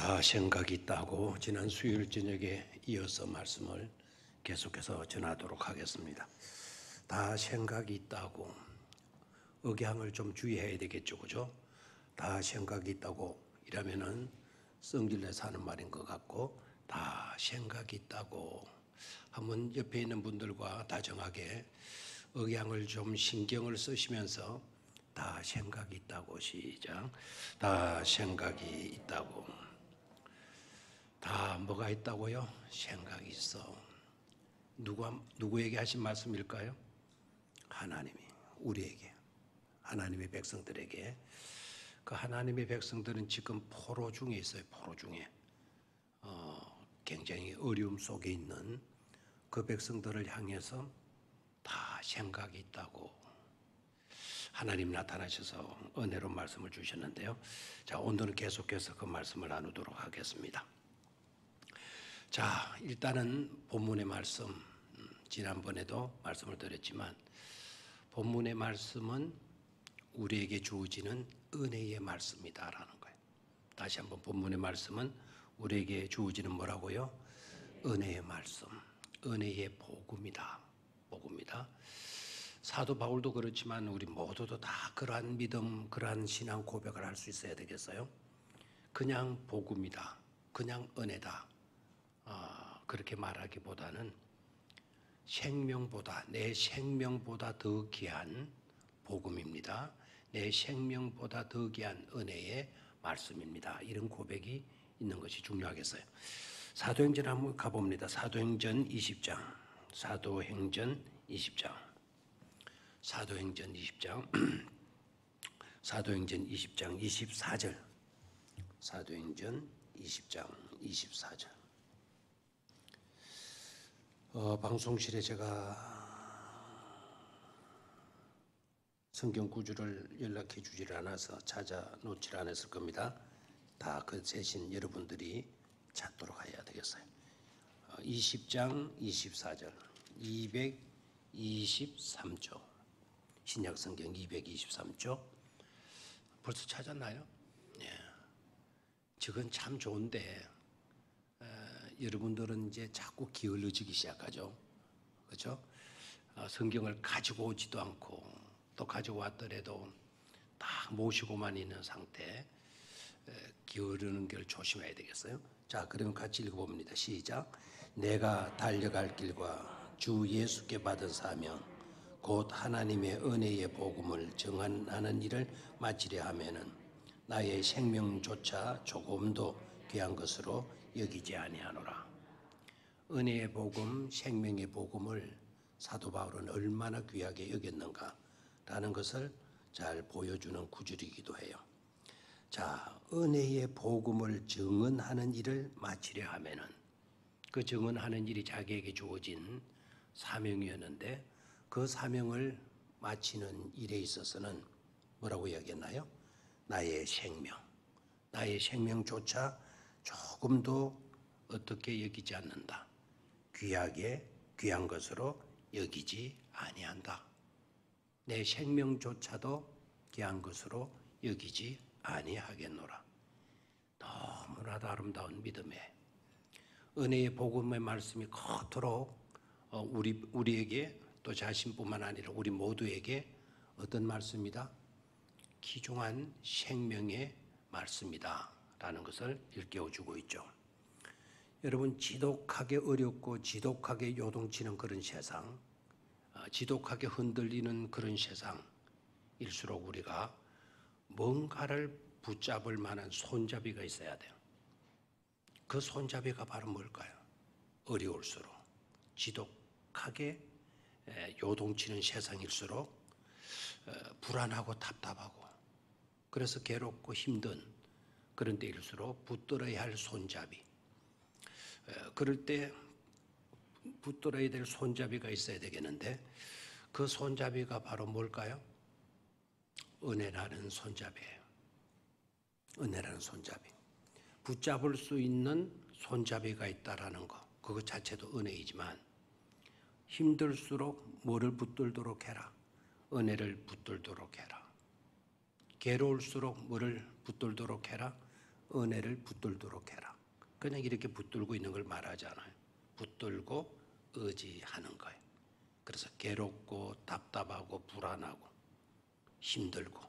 다 생각이 있다고 지난 수요일 저녁에 이어서 말씀을 계속해서 전하도록 하겠습니다. 다 생각이 있다고 억양을 좀 주의해야 되겠죠, 그죠? 다 생각이 있다고 이러면은 성질내서 하는 말인 것 같고, 다 생각이 있다고 한번 옆에 있는 분들과 다정하게 억양을 좀 신경을 쓰시면서 다 생각이 있다고 시작. 다 생각이 있다고. 다 뭐가 있다고요? 생각이 있어. 누구에게 하신 말씀일까요? 하나님이 우리에게, 하나님의 백성들에게. 그 하나님의 백성들은 지금 포로 중에 있어요. 포로 중에 굉장히 어려움 속에 있는 그 백성들을 향해서 다 생각이 있다고 하나님 나타나셔서 은혜로 말씀을 주셨는데요. 자, 오늘은 계속해서 그 말씀을 나누도록 하겠습니다. 자, 일단은 본문의 말씀, 지난번에도 말씀을 드렸지만 본문의 말씀은 우리에게 주어지는 은혜의 말씀이다라는 거예요. 다시 한번 본문의 말씀은 우리에게 주어지는 뭐라고요? 은혜의 말씀, 은혜의 복음이다. 복음이다. 사도 바울도 그렇지만 우리 모두도 다 그러한 믿음, 그러한 신앙 고백을 할 수 있어야 되겠어요? 그냥 복음이다, 그냥 은혜다, 그렇게 말하기보다는 생명보다, 내 생명보다 더 귀한 복음입니다. 내 생명보다 더 귀한 은혜의 말씀입니다. 이런 고백이 있는 것이 중요하겠어요. 사도행전 한번 가봅니다. 사도행전 20장. 사도행전 20장. 사도행전 20장. 사도행전 20장 24절. 사도행전 20장 24절. 방송실에 제가 성경 구주를 연락해 주질 않아서 찾아 놓질 않았을 겁니다. 다 그 대신 여러분들이 찾도록 해야 되겠어요. 20장 24절 223조 신약성경 223조 벌써 찾았나요? 예. 저건 참 좋은데 여러분들은 이제 자꾸 게을러지기 시작하죠. 그렇죠? 성경을 가지고 오지도 않고 또 가지고 왔더라도 다 모시고만 있는 상태. 게으르는 걸 조심해야 되겠어요. 자, 그러면 같이 읽어봅니다. 시작. 내가 달려갈 길과 주 예수께 받은 사명 곧 하나님의 은혜의 복음을 증언하는 일을 마치려 하면은 나의 생명조차 조금도 귀한 것으로 여기지 아니하노라. 은혜의 복음, 생명의 복음을 사도 바울은 얼마나 귀하게 여겼는가라는 것을 잘 보여주는 구절이기도 해요. 자, 은혜의 복음을 증언하는 일을 마치려 하면은 그 증언하는 일이 자기에게 주어진 사명이었는데 그 사명을 마치는 일에 있어서는 뭐라고 이야기했나요? 나의 생명, 나의 생명조차 조금도 어떻게 여기지 않는다. 귀하게 귀한 것으로 여기지 아니한다. 내 생명조차도 귀한 것으로 여기지 아니하겠노라. 너무나도 아름다운 믿음에 은혜의 복음의 말씀이 그토록 우리에게 또 자신뿐만 아니라 우리 모두에게 어떤 말씀이다? 귀중한 생명의 말씀이다 라는 것을 일깨워주고 있죠. 여러분, 지독하게 어렵고 지독하게 요동치는 그런 세상, 지독하게 흔들리는 그런 세상일수록 우리가 뭔가를 붙잡을 만한 손잡이가 있어야 돼요. 그 손잡이가 바로 뭘까요? 어려울수록, 지독하게 요동치는 세상일수록 불안하고 답답하고 그래서 괴롭고 힘든 그런 때일수록 붙들어야 할 손잡이, 그럴 때 붙들어야 될 손잡이가 있어야 되겠는데 그 손잡이가 바로 뭘까요? 은혜라는 손잡이에요. 은혜라는 손잡이. 붙잡을 수 있는 손잡이가 있다라는 것, 그것 자체도 은혜이지만 힘들수록 뭐를 붙들도록 해라? 은혜를 붙들도록 해라. 괴로울수록 뭐를 붙들도록 해라? 은혜를 붙들도록 해라. 그냥 이렇게 붙들고 있는 걸 말하잖아요. 붙들고 의지하는 거예요. 그래서 괴롭고 답답하고 불안하고 힘들고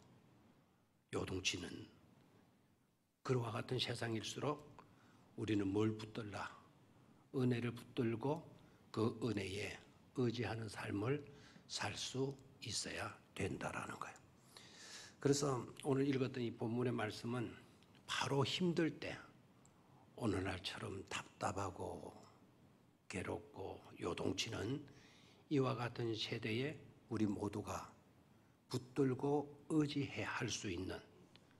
요동치는 그와 같은 세상일수록 우리는 뭘 붙들라? 은혜를 붙들고 그 은혜에 의지하는 삶을 살 수 있어야 된다라는 거예요. 그래서 오늘 읽었던 이 본문의 말씀은 바로 힘들 때 오늘날처럼 답답하고 괴롭고 요동치는 이와 같은 세대에 우리 모두가 붙들고 의지해야 할 수 있는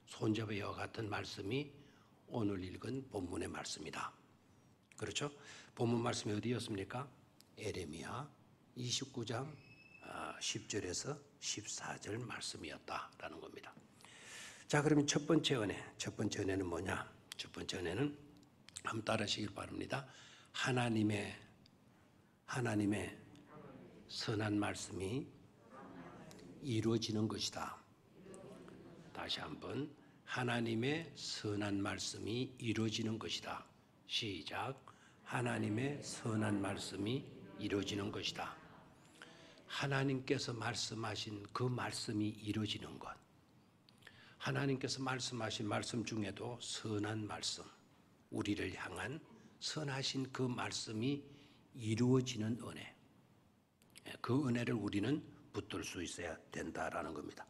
손잡아 이와 같은 말씀이 오늘 읽은 본문의 말씀이다. 그렇죠? 본문 말씀이 어디였습니까? 예레미야 29장 10절에서 14절 말씀이었다라는 겁니다. 자, 그러면 첫 번째 은혜는 뭐냐? 첫 번째 은혜는 한번 따라하시길 바랍니다. 하나님의 선한 말씀이 이루어지는 것이다. 다시 한번 하나님의 선한 말씀이 이루어지는 것이다. 시작. 하나님의 선한 말씀이 이루어지는 것이다. 하나님께서 말씀하신 그 말씀이 이루어지는 것. 하나님께서 말씀하신 말씀 중에도 선한 말씀, 우리를 향한 선하신 그 말씀이 이루어지는 은혜. 그 은혜를 우리는 붙들 수 있어야 된다라는 겁니다.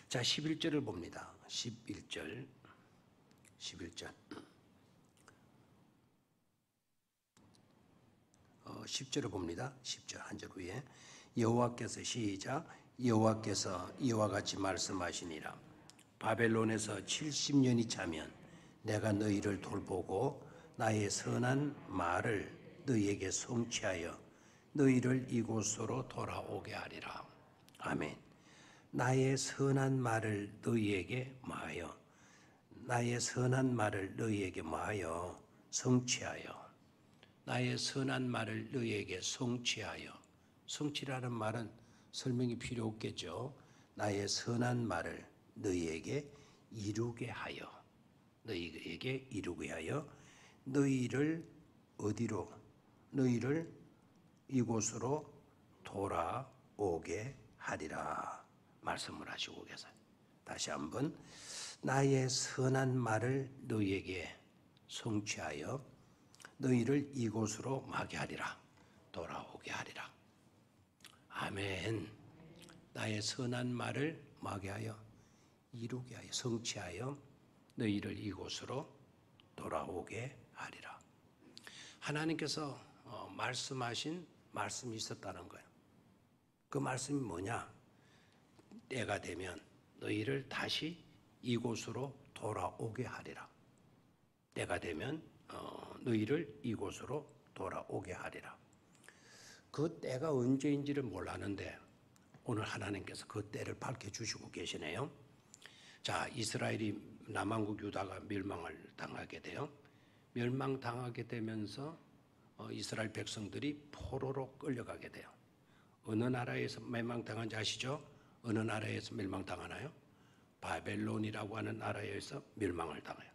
자, 11절을 봅니다. 11절. 10절을 봅니다. 10절 한 절 위에 여호와께서 시작. 여호와께서 이와 같이 말씀하시니라. 바벨론에서 70년이 차면 내가 너희를 돌보고 나의 선한 말을 너희에게 성취하여 너희를 이곳으로 돌아오게 하리라. 아멘. 나의 선한 말을 너희에게 마하여 나의 선한 말을 너희에게 마하여 성취하여 나의 선한 말을 너희에게 성취하여. 성취라는 말은 설명이 필요 없겠죠. 나의 선한 말을 너희에게 이루게 하여 너희에게 이루게 하여 너희를 어디로? 너희를 이곳으로 돌아오게 하리라 말씀을 하시고 계세요. 다시 한번 나의 선한 말을 너희에게 성취하여 너희를 이곳으로 마게 하리라. 돌아오게 하리라. 아멘. 나의 선한 말을 마게 하여 이루게 하여 성취하여 너희를 이곳으로 돌아오게 하리라. 하나님께서 말씀하신 말씀이 있었다는 거예요. 그 말씀이 뭐냐? 때가 되면 너희를 다시 이곳으로 돌아오게 하리라. 때가 되면 너희를 이곳으로 돌아오게 하리라. 그 때가 언제인지를 몰랐는데 오늘 하나님께서 그 때를 밝혀주시고 계시네요. 자, 이스라엘이 남왕국 유다가 멸망을 당하게 돼요. 멸망당하게 되면서 이스라엘 백성들이 포로로 끌려가게 돼요. 어느 나라에서 멸망당한지 아시죠? 어느 나라에서 멸망당하나요? 바벨론이라고 하는 나라에서 멸망을 당해요.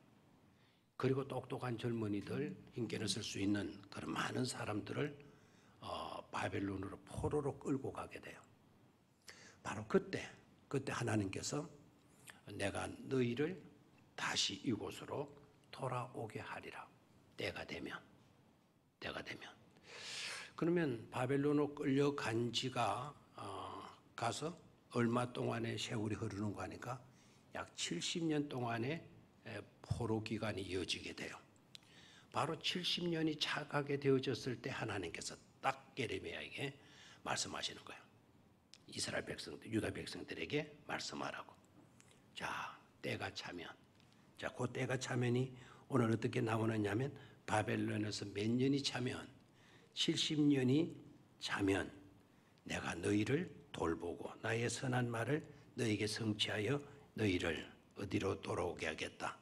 그리고 똑똑한 젊은이들, 힘께는 쓸 수 있는 그런 많은 사람들을 바벨론으로 포로로 끌고 가게 돼요. 바로 그때 하나님께서 내가 너희를 다시 이곳으로 돌아오게 하리라. 때가 되면. 그러면 바벨론으로 끌려간 지가 가서 얼마 동안의 세월이 흐르는 거 하니까 약 70년 동안의 포로 기간이 이어지게 돼요. 바로 70년이 차가게 되어졌을 때 하나님께서 딱 예레미야에게 말씀하시는 거예요. 이스라엘 백성들, 유다 백성들에게 말씀하라고. 자, 때가 차면. 자, 그 때가 차면이 오늘 어떻게 나오느냐면 바벨론에서 몇 년이 차면 70년이 차면 내가 너희를 돌보고 나의 선한 말을 너희에게 성취하여 너희를 어디로 돌아오게 하겠다.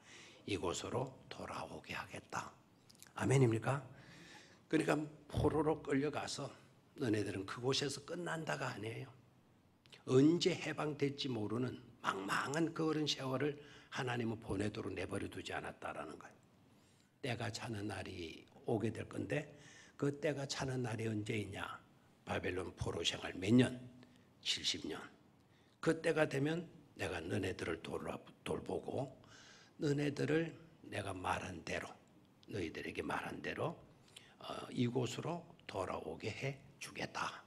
이곳으로 돌아오게 하겠다. 아멘입니까? 그러니까 포로로 끌려가서 너네들은 그곳에서 끝난다가 아니에요. 언제 해방될지 모르는 망망한 그 오랜 세월을 하나님은 보내도록 내버려 두지 않았다라는 거예요. 때가 차는 날이 오게 될 건데 그 때가 차는 날이 언제이냐? 바벨론 포로 생활 몇 년? 70년. 그 때가 되면 내가 너네들을 돌보고 너네들을 내가 말한 대로 너희들에게 말한 대로 이곳으로 돌아오게 해 주겠다.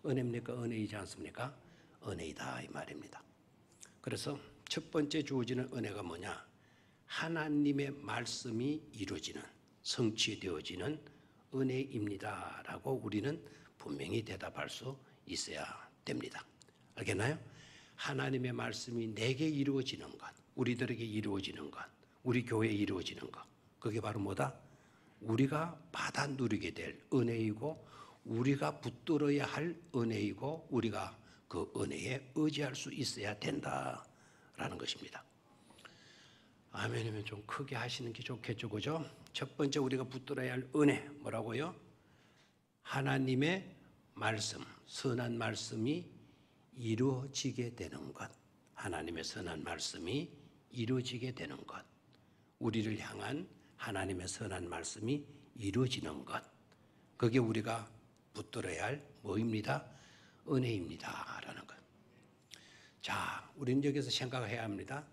은혜입니까? 은혜이지 않습니까? 은혜이다 이 말입니다. 그래서 첫 번째 주어지는 은혜가 뭐냐? 하나님의 말씀이 이루어지는 성취되어지는 은혜입니다 라고 우리는 분명히 대답할 수 있어야 됩니다. 알겠나요? 하나님의 말씀이 내게 이루어지는 것, 우리들에게 이루어지는 것, 우리 교회에 이루어지는 것, 그게 바로 뭐다? 우리가 받아 누리게 될 은혜이고 우리가 붙들어야 할 은혜이고 우리가 그 은혜에 의지할 수 있어야 된다라는 것입니다. 아멘이면 좀 크게 하시는 게 좋겠죠, 그죠? 첫 번째 우리가 붙들어야 할 은혜 뭐라고요? 하나님의 말씀, 선한 말씀이 이루어지게 되는 것. 하나님의 선한 말씀이 이루어지게 되는 것. 우리를 향한 하나님의 선한 말씀이 이루어지는 것. 그게 우리가 붙들어야 할 뭐입니다? 은혜입니다 라는 것. 자, 우리는 여기서 생각해야 합니다.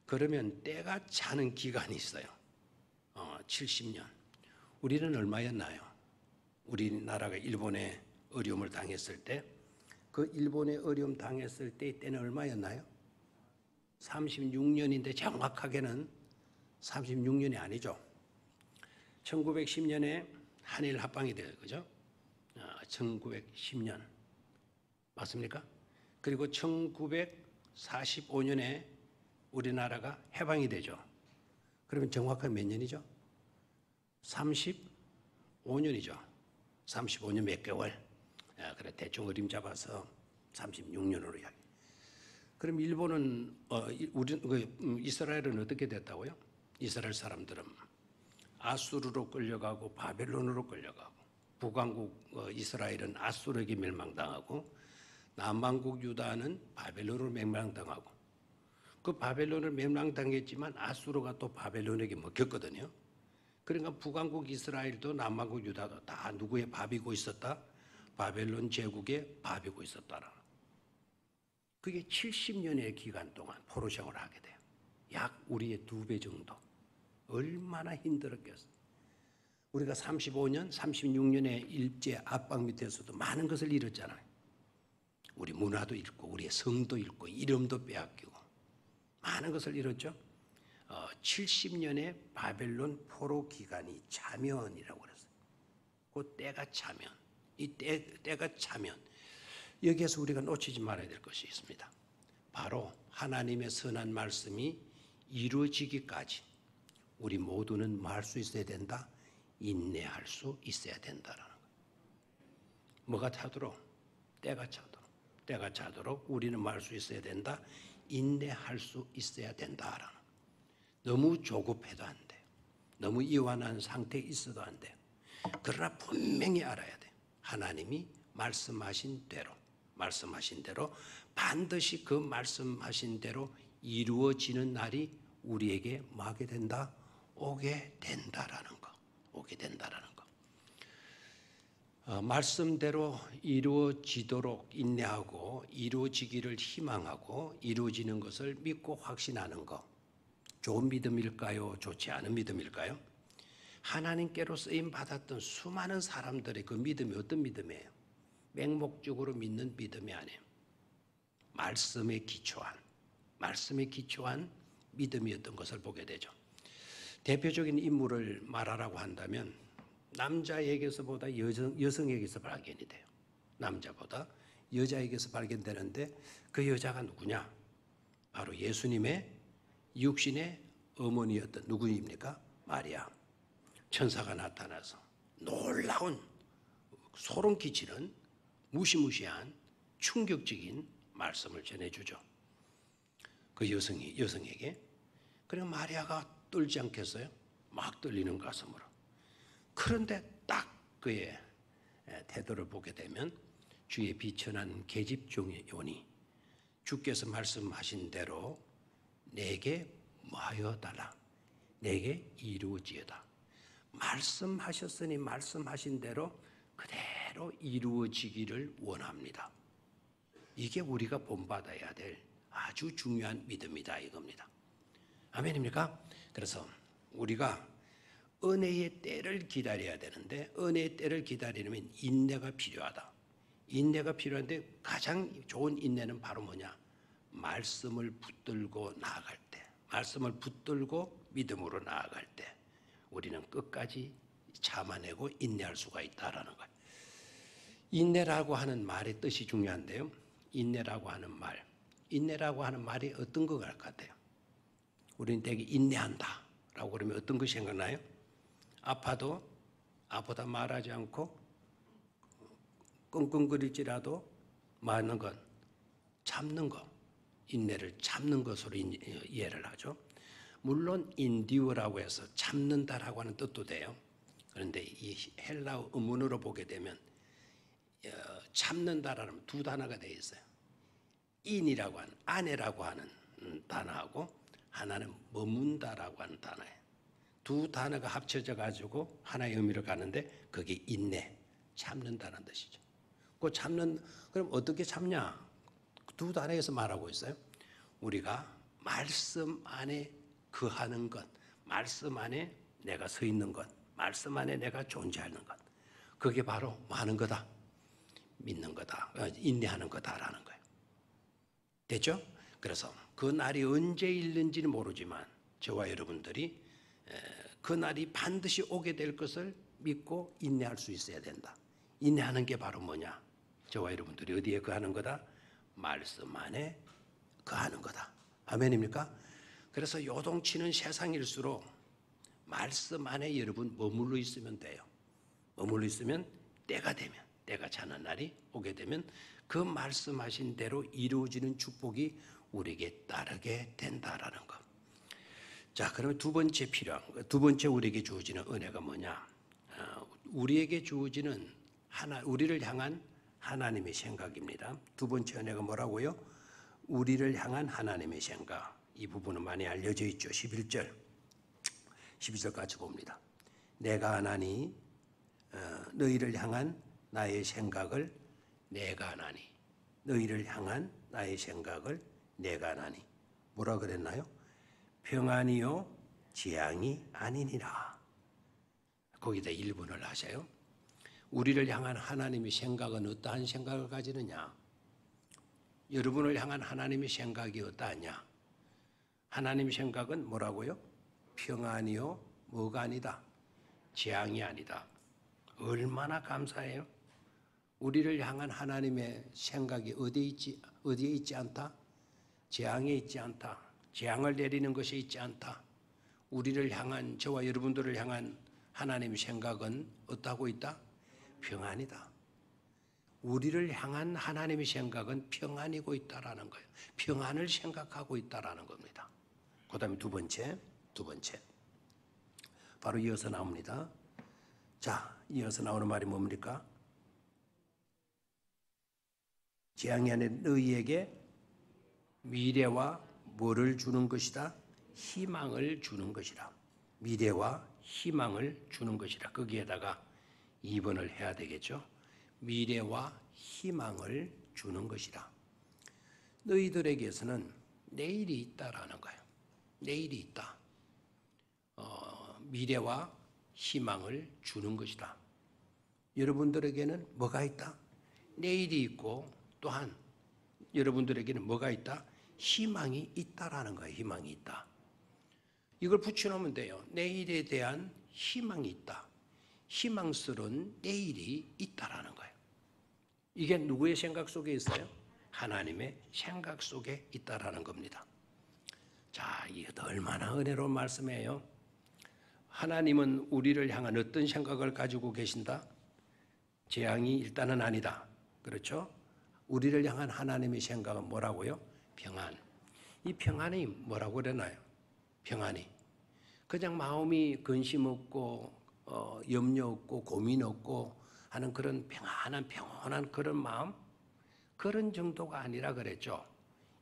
그러면 때가 차는 기간이 있어요. 70년. 우리는 얼마였나요? 우리나라가 일본에 어려움을 당했을 때, 그 일본에 어려움 당했을 때 때는 얼마였나요? 36년인데 정확하게는 36년이 아니죠. 1910년에 한일 합방이 돼요. 그죠? 1910년. 맞습니까? 그리고 1945년에 우리나라가 해방이 되죠. 그러면 정확하게 몇 년이죠? 35년이죠. 35년 몇 개월. 그래 대충 어림 잡아서 36년으로 이야기. 그럼 일본은 이스라엘은 어떻게 됐다고요? 이스라엘 사람들은 아수르로 끌려가고 바벨론으로 끌려가고 북왕국 이스라엘은 아수르에게 멸망당하고 남왕국 유다는 바벨론으로 멸망당하고 그 바벨론을 멸망당했지만 아수르가 또 바벨론에게 먹혔거든요. 그러니까 북왕국 이스라엘도 남왕국 유다도 다 누구의 밥이고 있었다? 바벨론 제국의 밥이고 있었다라. 그게 70년의 기간 동안 포로 생활을 하게 돼요. 약 우리의 2배 정도. 얼마나 힘들었겠어요. 우리가 35년, 36년의 일제 압박 밑에서도 많은 것을 잃었잖아요. 우리 문화도 잃고 우리의 성도 잃고 이름도 빼앗기고 많은 것을 잃었죠. 70년의 바벨론 포로 기간이 차면이라고 그랬어요. 그 때가 차면, 이 때가 차면 여기에서 우리가 놓치지 말아야 될 것이 있습니다. 바로 하나님의 선한 말씀이 이루어지기까지 우리 모두는 뭐 할 수 있어야 된다? 인내할 수 있어야 된다라는 거예요. 뭐가 차도록? 때가 차도록 우리는 뭐 할 수 있어야 된다? 인내할 수 있어야 된다라는 거예요. 너무 조급해도 안 돼요. 너무 이완한 상태에 있어도 안 돼요. 그러나 분명히 알아야 돼요. 하나님이 말씀하신 대로 반드시 그 말씀하신 대로 이루어지는 날이 우리에게 뭐 하게 된다? 오게 된다라는 거. 말씀대로 이루어지도록 인내하고 이루어지기를 희망하고 이루어지는 것을 믿고 확신하는 것. 좋은 믿음일까요? 좋지 않은 믿음일까요? 하나님께로 쓰임 받았던 수많은 사람들의 그 믿음이 어떤 믿음이에요? 맹목적으로 믿는 믿음이 아니에요. 말씀에 기초한 믿음이었던 것을 보게 되죠. 대표적인 인물을 말하라고 한다면 남자에게서보다 여성에게서 발견이 돼요. 남자보다 여자에게서 발견되는데 그 여자가 누구냐? 바로 예수님의 육신의 어머니였던 누구입니까? 마리아. 천사가 나타나서 놀라운 소름 끼치는 무시무시한 충격적인 말씀을 전해주죠. 그 여성에게. 그리고 마리아가 떨지 않겠어요? 막 떨리는 가슴으로. 그런데 딱 그의 태도를 보게 되면 주의 비천한 계집종의 요니, 주께서 말씀하신 대로 내게 뭐하여 달라. 내게 이루어지어다. 말씀하셨으니 말씀하신 대로 그대로 이루어지기를 원합니다. 이게 우리가 본받아야 될 아주 중요한 믿음이다 이겁니다. 아멘입니까? 그래서 우리가 은혜의 때를 기다려야 되는데 은혜의 때를 기다리려면 인내가 필요하다. 인내가 필요한데 가장 좋은 인내는 바로 뭐냐? 말씀을 붙들고 나아갈 때, 말씀을 붙들고 믿음으로 나아갈 때 우리는 끝까지 참아내고 인내할 수가 있다라는 거예요. 인내라고 하는 말의 뜻이 중요한데요. 인내라고 하는 말이 어떤 것 같아요? 우리는 되게 인내한다라고 그러면 어떤 것이 생각나요? 아파도 아프다 말하지 않고 끙끙거릴지라도 많은 건 참는 것, 인내를 참는 것으로 이해를 하죠. 물론 인디오라고 해서 참는다라고 하는 뜻도 돼요. 그런데 이 헬라어 음문으로 보게 되면 참는다라는 두 단어가 되어 있어요. 인이라고 하는 아내라고 하는 단어하고 하나는 머문다라고 하는 단어예요. 두 단어가 합쳐져 가지고 하나의 의미를 갖는데 그게 인내, 참는다는 뜻이죠. 그 참는 그럼 어떻게 참냐? 두 단어에서 말하고 있어요. 우리가 말씀 안에 거하는 것, 말씀 안에 내가 서 있는 것, 말씀 안에 내가 존재하는 것, 그게 바로 뭐 하는 거다? 믿는 거다, 인내하는 거다라는 거예요. 됐죠? 그래서 그 날이 언제 있는지는 모르지만 저와 여러분들이 그 날이 반드시 오게 될 것을 믿고 인내할 수 있어야 된다. 인내하는 게 바로 뭐냐? 저와 여러분들이 어디에 거하는 거다? 말씀 안에 거하는 거다. 아멘입니까? 그래서 요동치는 세상일수록 말씀 안에 여러분 머물러 있으면 돼요. 머물러 있으면 때가 되면, 때가 차는 날이 오게 되면 그 말씀하신 대로 이루어지는 축복이 우리에게 따르게 된다라는 것. 자, 그러면 두 번째 우리에게 주어지는 은혜가 뭐냐? 우리에게 주어지는 우리를 향한 하나님의 생각입니다. 두 번째 은혜가 뭐라고요? 우리를 향한 하나님의 생각. 이 부분은 많이 알려져 있죠. 12절까지 봅니다. 내가 아나니 너희를 향한 나의 생각을 내가 아나니. 너희를 향한 나의 생각을 내가 아나니. 뭐라 그랬나요? 평안이요 재앙이 아니니라. 거기다 1분을 하세요. 우리를 향한 하나님의 생각은 어떠한 생각을 가지느냐? 여러분을 향한 하나님의 생각이 어떠하냐? 하나님의 생각은 뭐라고요? 평안이요 뭐가 아니다? 재앙이 아니다. 얼마나 감사해요? 우리를 향한 하나님의 생각이 어디에 있지 않다? 재앙에 있지 않다. 재앙을 내리는 것이 있지 않다. 우리를 향한, 저와 여러분들을 향한 하나님의 생각은 어떠하고 있다? 평안이다. 우리를 향한 하나님의 생각은 평안이고 있다라는 거예요. 평안을 생각하고 있다라는 겁니다. 그 다음에 두 번째. 바로 이어서 나옵니다. 자, 이어서 나오는 말이 뭡니까? 재앙이 아니라 너희에게 미래와 뭐를 주는 것이다? 희망을 주는 것이라. 미래와 희망을 주는 것이라. 거기에다가 2번을 해야 되겠죠. 미래와 희망을 주는 것이라. 너희들에게서는 내일이 있다라는 거예요. 내일이 있다. 미래와 희망을 주는 것이다. 여러분들에게는 뭐가 있다? 내일이 있고 또한 여러분들에게는 뭐가 있다? 희망이 있다라는 거예요. 희망이 있다. 이걸 붙여놓으면 돼요. 내일에 대한 희망이 있다. 희망스러운 내일이 있다라는 거예요. 이게 누구의 생각 속에 있어요? 하나님의 생각 속에 있다라는 겁니다. 자, 이게 얼마나 은혜로운 말씀이에요. 하나님은 우리를 향한 어떤 생각을 가지고 계신다? 재앙이 일단은 아니다. 그렇죠? 우리를 향한 하나님의 생각은 뭐라고요? 평안. 이 평안이 뭐라고 그러나요? 평안이 그냥 마음이 근심 없고 염려 없고 고민 없고 하는 그런 평안한 그런 마음, 그런 정도가 아니라 그랬죠.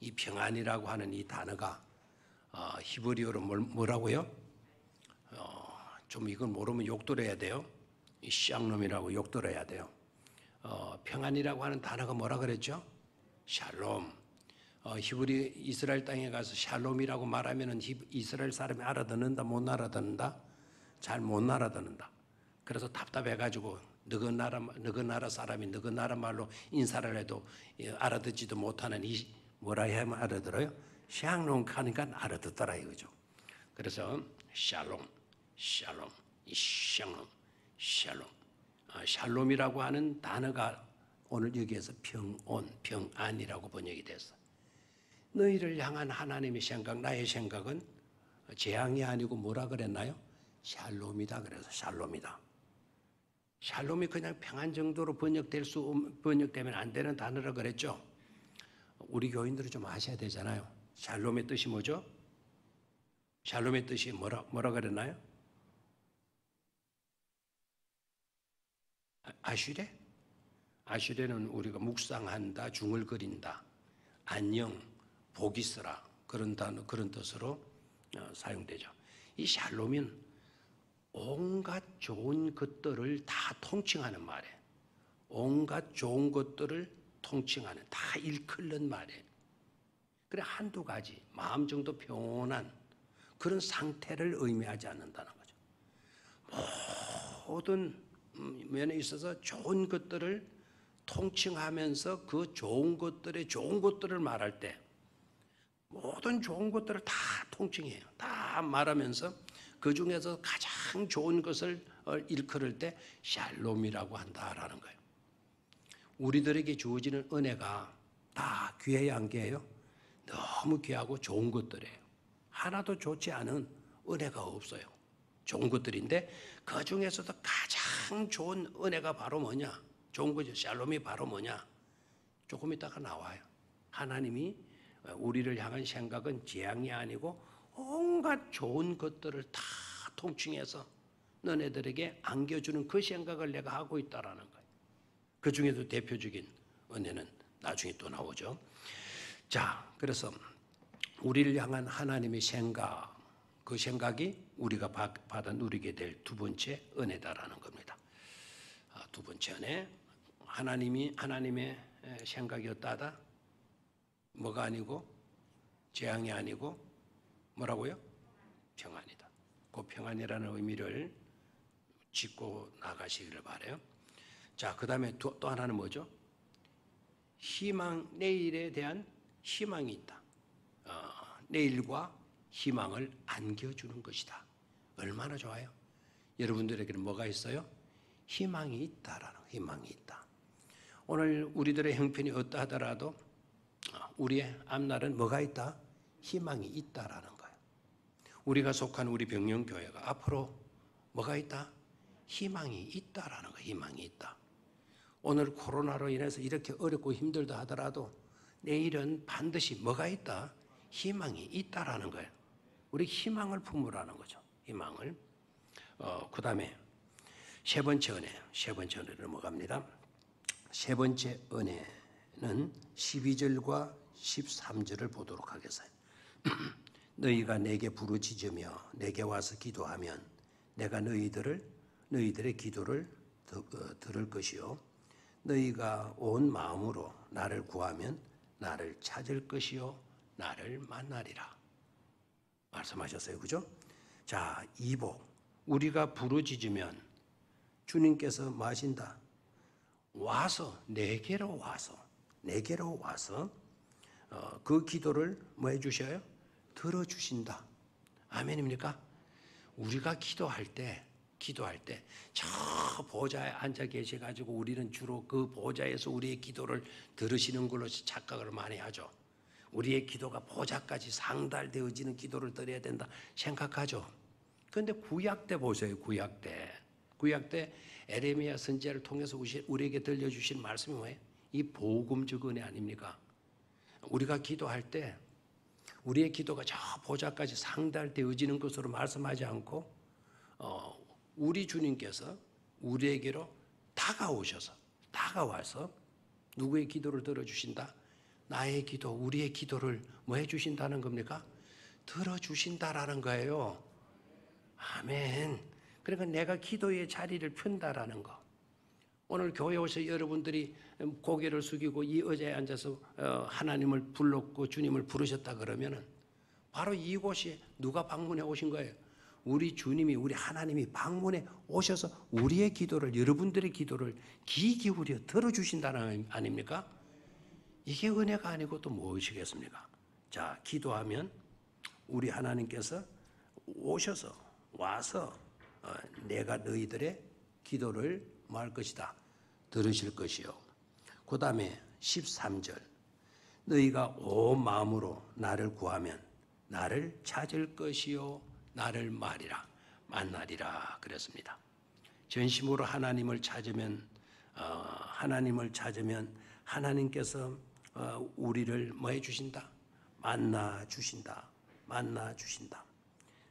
이 평안이라고 하는 이 단어가 히브리어로 뭐라고요? 좀 이건 모르면 욕 들어야 돼요. 이 샹롬이라고 욕 들어야 돼요. 평안이라고 하는 단어가 뭐라 그랬죠? 샬롬. 히브리 이스라엘 땅에 가서 샬롬이라고 말하면은 이스라엘 사람이 알아듣는다, 못 알아듣는다? 잘 못 알아듣는다. 그래서 답답해가지고 너그 나라 사람이 너그 나라 말로 인사를 해도 알아듣지도 못하는 이 뭐라 하면 알아들어요? 샬롬 하니까 알아듣더라 이거죠. 그래서 샬롬, 이 샬롬, 샬롬이라고 하는 단어가 오늘 여기에서 평안이라고 번역이 됐어. 너희를 향한 하나님의 생각, 나의 생각은 재앙이 아니고 뭐라 그랬나요? 샬롬이다. 그래서 샬롬이다. 샬롬이 그냥 평안 정도로 번역되면 안 되는 단어라 그랬죠. 우리 교인들은 좀 아셔야 되잖아요. 샬롬의 뜻이 뭐죠? 샬롬의 뜻이 뭐라 그랬나요? 아슈레? 아슈레는 우리가 묵상한다, 중얼거린다, 안녕, 복 있으라 그런 단어, 그런 뜻으로 사용되죠. 이 샬롬은 온갖 좋은 것들을 다 통칭하는 말이에요. 온갖 좋은 것들을 통칭하는, 다 일컫는 말이에요. 그래 한두 가지 마음 정도 평온한 그런 상태를 의미하지 않는다는 거죠. 모든 면에 있어서 좋은 것들을 통칭하면서 그 좋은 것들을 말할 때 모든 좋은 것들을 다 통칭해요. 다 말하면서 그 중에서 가장 좋은 것을 일컬을 때 샬롬이라고 한다라는 거예요. 우리들에게 주어지는 은혜가 다 귀해야 안 귀해요? 너무 귀하고 좋은 것들이에요. 하나도 좋지 않은 은혜가 없어요. 좋은 것들인데 그 중에서도 가장 좋은 은혜가 바로 뭐냐? 좋은 거죠. 샬롬이 바로 뭐냐? 조금 있다가 나와요. 하나님이 우리를 향한 생각은 재앙이 아니고 온갖 좋은 것들을 다 통칭해서 너네들에게 안겨주는 그 생각을 내가 하고 있다라는 거예요. 그 중에도 대표적인 은혜는 나중에 또 나오죠. 자, 그래서 우리를 향한 하나님의 생각, 그 생각이 우리가 받아 누리게 될 두 번째 은혜다라는 겁니다. 두 번째 은혜, 하나님의 생각이었다다. 뭐가 아니고 재앙이 아니고 뭐라고요? 평안이다. 그 평안이라는 의미를 짚고 나가시기를 바라요. 자, 그 다음에 또 하나는 뭐죠? 희망, 내일에 대한 희망이 있다. 내일과 희망을 안겨주는 것이다. 얼마나 좋아요? 여러분들에게는 뭐가 있어요? 희망이 있다라는 희망이 있다. 오늘 우리들의 형편이 어떠하더라도 우리의 앞날은 뭐가 있다? 희망이 있다라는 거예요. 우리가 속한 우리 병영교회가 앞으로 뭐가 있다? 희망이 있다라는 거예요. 희망이 있다. 오늘 코로나로 인해서 이렇게 어렵고 힘들다 하더라도 내일은 반드시 뭐가 있다? 희망이 있다라는 거예요. 우리 희망을 품으라는 거죠. 희망을. 그 다음에 세 번째 은혜로 넘어갑니다. 세 번째 은혜는 12절과 13절을 보도록 하겠어요. 너희가 내게 부르짖으며 내게 와서 기도하면 내가 너희들의 기도를 들을 것이요 너희가 온 마음으로 나를 구하면 나를 찾을 것이요 나를 만나리라 말씀하셨어요. 그죠? 자, 이복 우리가 부르짖으면 주님께서 뭐 하신다? 내게로 와서 그 기도를 뭐 해주셔요? 들어주신다. 아멘입니까? 우리가 기도할 때 저 보좌에 앉아 계셔가지고 우리는 주로 그 보좌에서 우리의 기도를 들으시는 걸로 착각을 많이 하죠. 우리의 기도가 보좌까지 상달되어지는 기도를 드려야 된다 생각하죠. 그런데 구약 때 보세요. 구약 때 에레미야 선지자를 통해서 우리에게 들려주신 말씀이 뭐예요? 이 복음적 은혜 아닙니까? 우리가 기도할 때 우리의 기도가 저 보좌까지 상달되어지는 것으로 말씀하지 않고 우리 주님께서 우리에게로 다가와서 누구의 기도를 들어주신다? 나의 기도, 우리의 기도를 뭐 해주신다는 겁니까? 들어주신다라는 거예요. 아멘. 그러니까 내가 기도의 자리를 편다라는 거. 오늘 교회 오셔서 여러분들이 고개를 숙이고 이 의자에 앉아서 하나님을 불렀고 주님을 부르셨다 그러면은 바로 이곳이 누가 방문해 오신 거예요? 우리 주님이, 우리 하나님이 방문해 오셔서 우리의 기도를, 여러분들의 기도를 귀 기울여 들어주신다는 거 아닙니까? 이게 은혜가 아니고 또 무엇이겠습니까? 자, 기도하면 우리 하나님께서 오셔서 와서 내가 너희들의 기도를 뭐 할 것이다? 들으실 것이요. 그 다음에 13절 너희가 온 마음으로 나를 구하면 나를 찾을 것이요 나를 만나리라 그랬습니다. 전심으로 하나님을 찾으면 하나님께서 우리를 뭐 해주신다? 만나 주신다.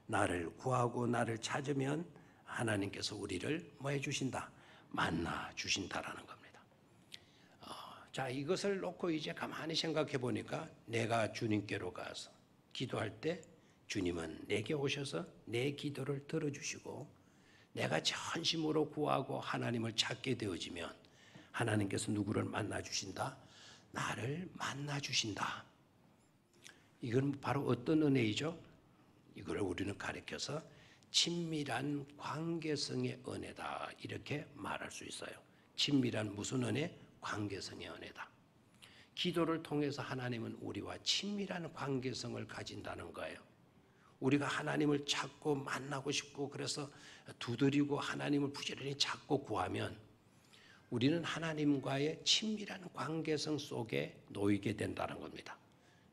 나를 구하고 나를 찾으면 하나님께서 우리를 뭐 해주신다? 만나 주신다라는 겁니다. 자, 이것을 놓고 이제 가만히 생각해 보니까 내가 주님께로 가서 기도할 때 주님은 내게 오셔서 내 기도를 들어주시고 내가 전심으로 구하고 하나님을 찾게 되어지면 하나님께서 누구를 만나 주신다? 나를 만나 주신다. 이건 바로 어떤 은혜이죠? 이걸 우리는 가르쳐서 친밀한 관계성의 은혜다 이렇게 말할 수 있어요. 친밀한 무슨 은혜? 관계성의 은혜다. 기도를 통해서 하나님은 우리와 친밀한 관계성을 가진다는 거예요. 우리가 하나님을 찾고 만나고 싶고 그래서 두드리고 하나님을 부지런히 찾고 구하면 우리는 하나님과의 친밀한 관계성 속에 놓이게 된다는 겁니다.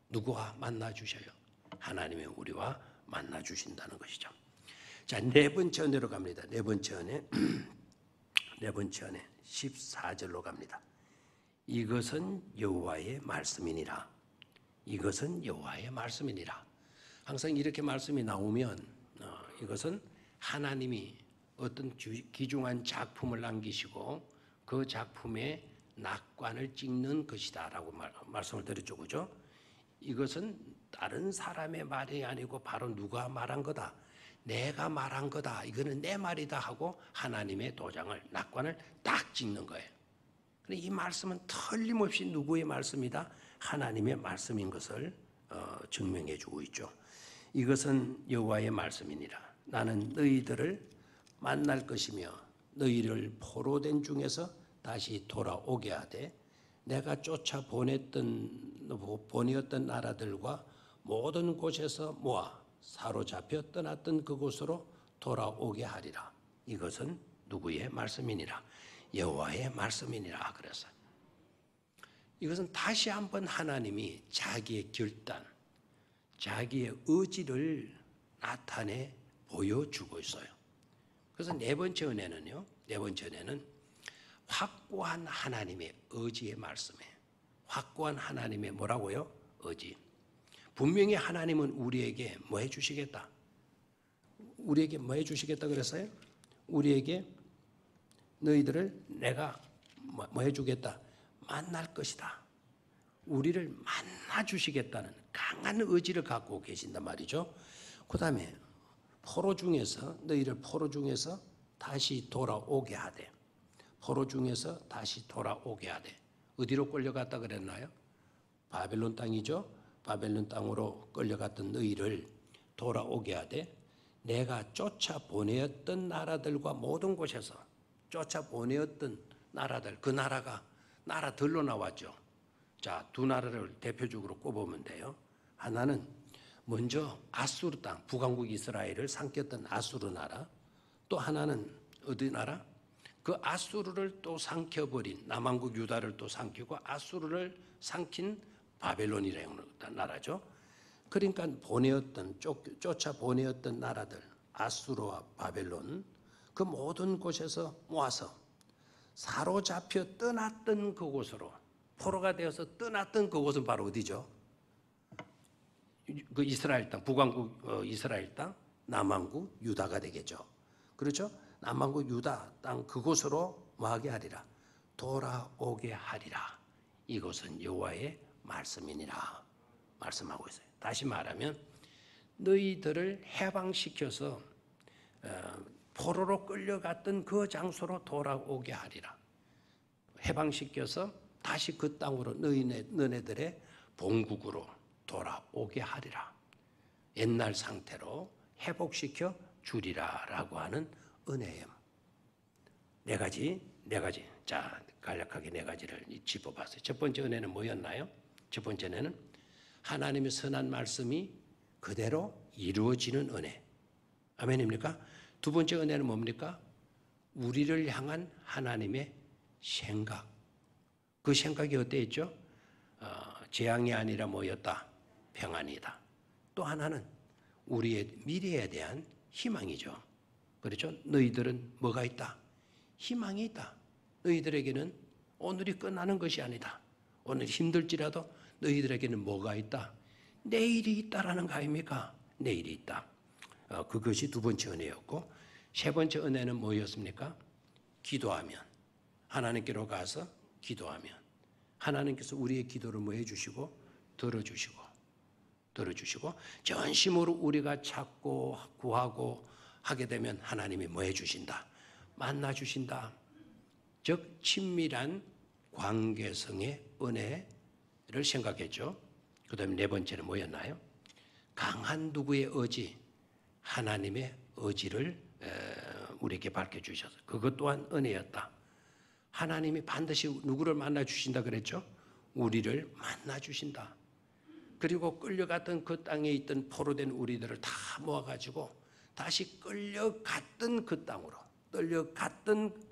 누구와 만나 주셔요? 하나님이 우리와 만나 주신다는 것이죠. 자, 네 번째 은혜로 갑니다. 네 번째 은혜 14절로 갑니다. 이것은 여호와의 말씀이니라. 이것은 여호와의 말씀이니라. 항상 이렇게 말씀이 나오면 이것은 하나님이 어떤 귀중한 작품을 남기시고 그 작품에 낙관을 찍는 것이다라고 말씀을 드렸죠, 그죠? 이것은 다른 사람의 말이 아니고 바로 누가 말한 거다. 내가 말한 거다. 이거는 내 말이다 하고 하나님의 도장을, 낙관을 딱 찍는 거예요. 이 말씀은 틀림없이 누구의 말씀이다? 하나님의 말씀인 것을 증명해 주고 있죠. 이것은 여호와의 말씀이니라. 나는 너희들을 만날 것이며 너희를 포로된 중에서 다시 돌아오게 하되 내가 쫓아 보내었던 나라들과 모든 곳에서 모아 사로잡혀 떠났던 그곳으로 돌아오게 하리라. 이것은 누구의 말씀이니라? 여호와의 말씀이니라 그래서 이것은 다시 한번 하나님이 자기의 결단, 자기의 의지를 나타내 보여주고 있어요. 그래서 네 번째 은혜는 확고한 하나님의 의지의 말씀이에요. 확고한 하나님의 뭐라고요? 의지. 분명히 하나님은 우리에게 뭐 해주시겠다? 우리에게 뭐 해주시겠다 그랬어요? 우리에게 너희들을 내가 뭐 해주겠다? 만날 것이다. 우리를 만나 주시겠다는 강한 의지를 갖고 계신단 말이죠. 그 다음에 너희를 포로 중에서 다시 돌아오게 하되 어디로 끌려갔다 그랬나요? 바벨론 땅이죠. 바벨론 땅으로 끌려갔던 너희를 돌아오게 하되 내가 쫓아 보내었던 나라들과 모든 곳에서 쫓아 보내었던 나라들, 그 나라들로 나왔죠. 자, 두 나라를 대표적으로 꼽으면 돼요. 하나는 먼저 아수르 땅, 북왕국 이스라엘을 삼켰던 아수르 나라, 또 하나는 어디 나라? 그 아수르를 또 삼켜버린 남왕국 유다를 또 삼키고 아수르를 삼킨 바벨론이라는 나라죠. 그러니까 쫓아 보내었던 나라들, 아수르와 바벨론, 그 모든 곳에서 모아서 사로잡혀 떠났던 그곳으로, 포로가 되어서 떠났던 그곳은 바로 어디죠? 그 이스라엘 땅, 북왕국 이스라엘 땅, 남왕국 유다가 되겠죠. 그렇죠? 남왕국 유다 땅 그곳으로 뭐하게 하리라? 돌아오게 하리라. 이것은 여호와의 말씀이니라 말씀하고 있어요. 다시 말하면 너희들을 해방시켜서 포로로 끌려갔던 그 장소로 돌아오게 하리라. 해방시켜서 다시 그 땅으로 너네들의 본국으로 돌아오게 하리라. 옛날 상태로 회복시켜 주리라라고 하는 은혜예요. 네 가지. 자, 간략하게 네 가지를 짚어봤어요. 첫 번째 은혜는 뭐였나요? 첫 번째 은혜는 하나님의 선한 말씀이 그대로 이루어지는 은혜. 아멘입니까? 두 번째 은혜는 뭡니까? 우리를 향한 하나님의 생각. 그 생각이 어땠죠? 재앙이 아니라 뭐였다? 평안이다. 또 하나는 우리의 미래에 대한 희망이죠. 그렇죠? 너희들은 뭐가 있다? 희망이 있다. 너희들에게는 오늘이 끝나는 것이 아니다. 오늘 힘들지라도 너희들에게는 뭐가 있다? 내일이 있다라는 거 아닙니까? 내일이 있다. 그것이 두 번째 은혜였고, 세 번째 은혜는 뭐였습니까? 기도하면, 하나님께로 가서 기도하면 하나님께서 우리의 기도를 뭐 해주시고 들어주시고 전심으로 우리가 찾고 구하고 하게 되면 하나님이 뭐 해주신다? 만나주신다. 즉 친밀한 관계성의 은혜를 생각했죠. 그 다음에 네 번째는 뭐였나요? 강한 누구의 의지? 하나님의 의지를 우리에게 밝혀주셔서 그것 또한 은혜였다. 하나님이 반드시 누구를 만나주신다 그랬죠? 우리를 만나주신다. 그리고 끌려갔던 그 땅에 있던 포로된 우리들을 다 모아가지고 다시 끌려갔던 그 땅으로, 끌려갔던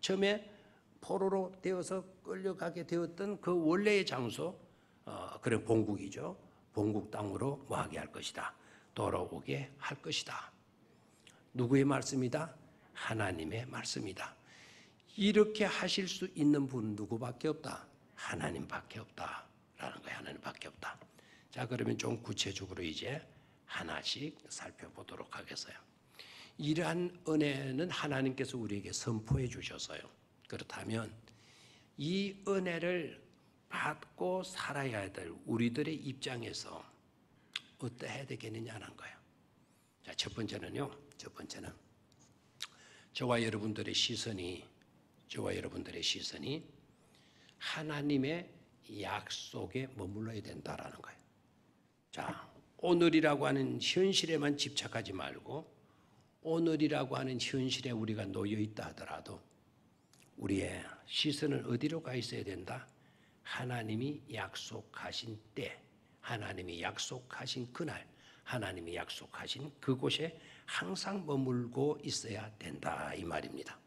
처음에 포로로 되어서 끌려가게 되었던 그 원래의 장소, 그런 본국이죠. 본국 땅으로 뭐하게 할 것이다. 돌아오게 할 것이다. 누구의 말씀이다? 하나님의 말씀이다. 이렇게 하실 수 있는 분 누구밖에 없다? 하나님밖에 없다라는 거예요. 하나님밖에 없다. 자, 그러면 좀 구체적으로 이제 하나씩 살펴보도록 하겠어요. 이러한 은혜는 하나님께서 우리에게 선포해 주셔서요. 그렇다면 이 은혜를 받고 살아야 될 우리들의 입장에서 어떠해야 되겠느냐는 거예요. 자, 첫 번째는 저와 여러분들의 시선이 하나님의 약속에 머물러야 된다라는 거예요. 자, 오늘이라고 하는 현실에만 집착하지 말고 오늘이라고 하는 현실에 우리가 놓여 있다 하더라도 우리의 시선은 어디로 가 있어야 된다? 하나님이 약속하신 때, 하나님이 약속하신 그날, 하나님이 약속하신 그곳에 항상 머물고 있어야 된다 이 말입니다.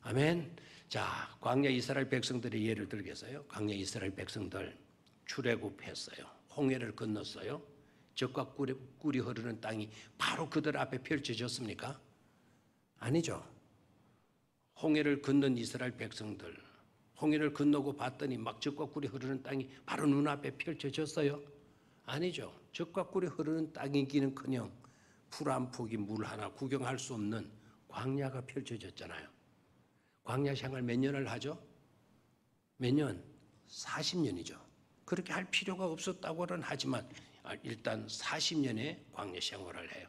아멘. 자, 광야 이스라엘 백성들의 예를 들겠어요. 광야 이스라엘 백성들 출애굽했어요. 홍해를 건넜어요. 젖과 꿀이 흐르는 땅이 바로 그들 앞에 펼쳐졌습니까? 아니죠. 홍해를 건넌 이스라엘 백성들, 홍해를 건너고 봤더니 막 젖과 꿀이 흐르는 땅이 바로 눈앞에 펼쳐졌어요? 아니죠. 젖과 꿀이 흐르는 땅이기는커녕 풀 한 폭이 물 하나 구경할 수 없는 광야가 펼쳐졌잖아요. 광야 생활 몇 년을 하죠? 몇 년? 40년이죠. 그렇게 할 필요가 없었다고는 하지만 일단 40년의 광야 생활을 해요.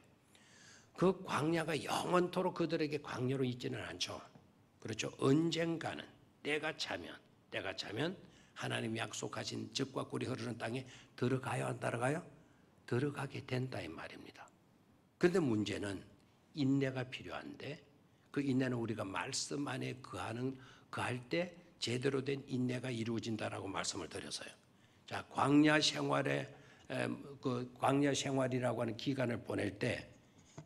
그 광야가 영원토록 그들에게 광야로 있지는 않죠. 그렇죠. 언젠가는 때가 차면 하나님이 약속하신 젖과 꿀이 흐르는 땅에 들어가요, 안 들어가요? 들어가게 된다 이 말입니다. 그런데 문제는 인내가 필요한데 그 인내는 우리가 말씀 안에 거할 때 제대로 된 인내가 이루어진다라고 말씀을 드렸어요. 자, 광야 생활이라고 하는 기간을 보낼 때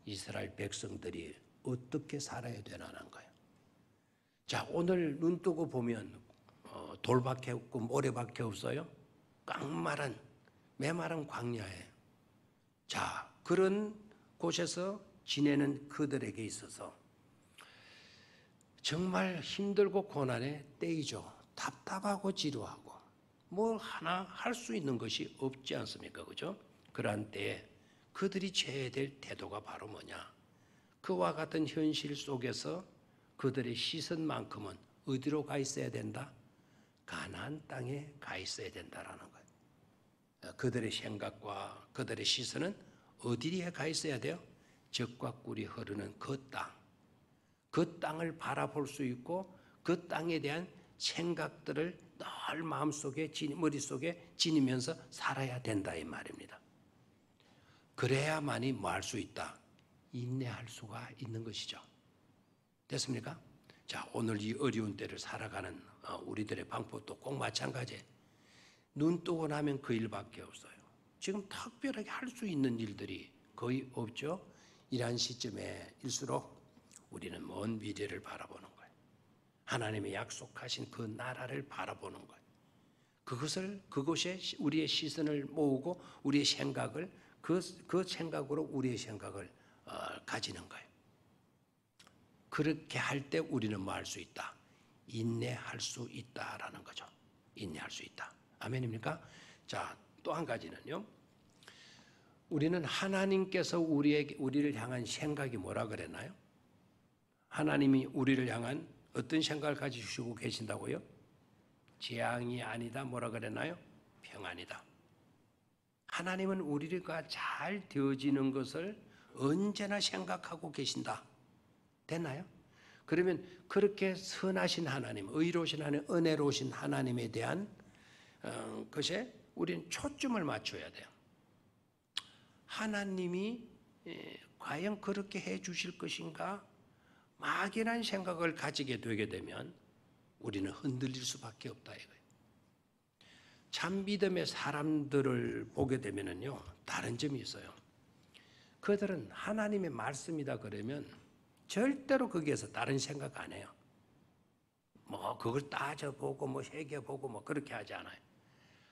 이스라엘 백성들이 어떻게 살아야 되나는 거예요. 자, 오늘 눈 뜨고 보면 돌밖에 없고 모래밖에 없어요. 깡마른 메마른 광야에. 자, 그런 곳에서 지내는 그들에게 있어서 정말 힘들고 고난의 때이죠. 답답하고 지루하고 뭘 하나 할 수 있는 것이 없지 않습니까? 그죠? 그러한 때에 그들이 취해야 될 태도가 바로 뭐냐? 그와 같은 현실 속에서 그들의 시선만큼은 어디로 가 있어야 된다? 가나안 땅에 가 있어야 된다라는 거예요. 그들의 생각과 그들의 시선은 어디에 가 있어야 돼요? 젖과 꿀이 흐르는 그 땅. 그 땅을 바라볼 수 있고 그 땅에 대한 생각들을 늘 마음속에 머릿속에 지니면서 살아야 된다 이 말입니다. 그래야만이 뭐 할 수 있다? 인내할 수가 있는 것이죠. 됐습니까? 자, 오늘 이 어려운 때를 살아가는 우리들의 방법도 꼭 마찬가지예요. 눈 뜨고 나면 그 일밖에 없어요. 지금 특별하게 할 수 있는 일들이 거의 없죠. 이러한 시점에일수록 우리는 먼 미래를 바라보는 거예요. 하나님의 약속하신 그 나라를 바라보는 거예요. 그곳에 우리의 시선을 모으고 우리의 생각을 그 생각으로 우리의 생각을 가지는 거예요. 그렇게 할 때 우리는 뭐 할 수 있다? 인내할 수 있다라는 거죠. 인내할 수 있다. 아멘입니까? 자, 또 한 가지는요. 우리는 하나님께서 우리를 향한 생각이 뭐라 그랬나요? 하나님이 우리를 향한 어떤 생각을 가지시고 계신다고요? 재앙이 아니다. 뭐라 그랬나요? 평안이다. 하나님은 우리가 잘 되어지는 것을 언제나 생각하고 계신다. 됐나요? 그러면 그렇게 선하신 하나님, 의로우신 하나님, 은혜로우신 하나님에 대한 것에 우리는 초점을 맞춰야 돼요. 하나님이 과연 그렇게 해 주실 것인가? 막연한 생각을 가지게 되게 되면 우리는 흔들릴 수밖에 없다 이거예요. 참 믿음의 사람들을 보게 되면은요, 다른 점이 있어요. 그들은 하나님의 말씀이다 그러면 절대로 거기에서 다른 생각 안 해요. 뭐 그걸 따져보고 뭐 새겨보고 뭐 그렇게 하지 않아요.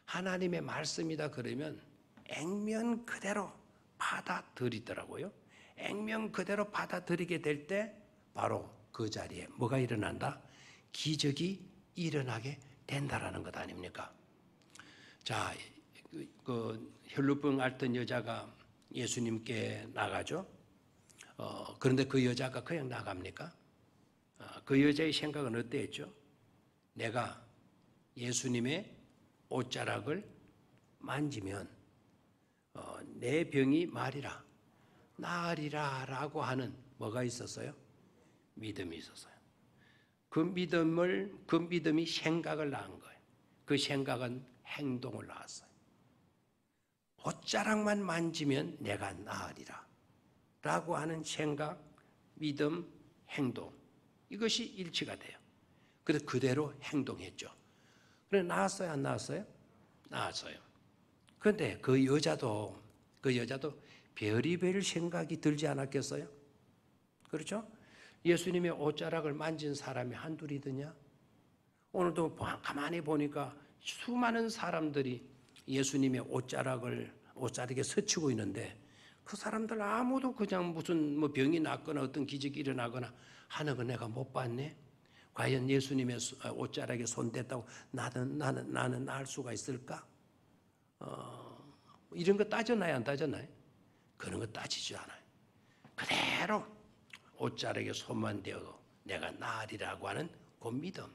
하나님의 말씀이다 그러면 액면 그대로 받아들이더라고요. 액면 그대로 받아들이게 될 때 바로 그 자리에 뭐가 일어난다? 기적이 일어나게 된다라는 것 아닙니까? 자, 그 혈루병 앓던 여자가 예수님께 나가죠. 그런데 그 여자가 그냥 나갑니까? 그 여자의 생각은 어땠죠? 내가 예수님의 옷자락을 만지면 내 병이 말이라 나으리라라고 하는 뭐가 있었어요? 믿음이 있었어요. 그 믿음이 생각을 낳은 거예요. 그 생각은 행동을 낳았어요. 옷자락만 만지면 내가 나으리라 라고 하는 생각, 믿음, 행동 이것이 일치가 돼요. 그래서 그대로 행동했죠. 그래 나았어요? 안 나았어요? 나았어요. 그런데 그 여자도 별의별 생각이 들지 않았겠어요? 그렇죠? 예수님의 옷자락을 만진 사람이 한둘이더냐? 오늘도 가만히 보니까 수많은 사람들이 예수님의 옷자락에 스치고 있는데 그 사람들 아무도 그냥 무슨 뭐 병이 났거나 어떤 기적이 일어나거나 하는 거 내가 못 봤네. 과연 예수님의 옷자락에 손댔다고 나는 나을 수가 있을까? 이런 거 따졌나요? 안 따졌나요? 그런 거 따지지 않아요. 그대로 옷자락에 손만 대어도 내가 나으리라고 하는 그 믿음.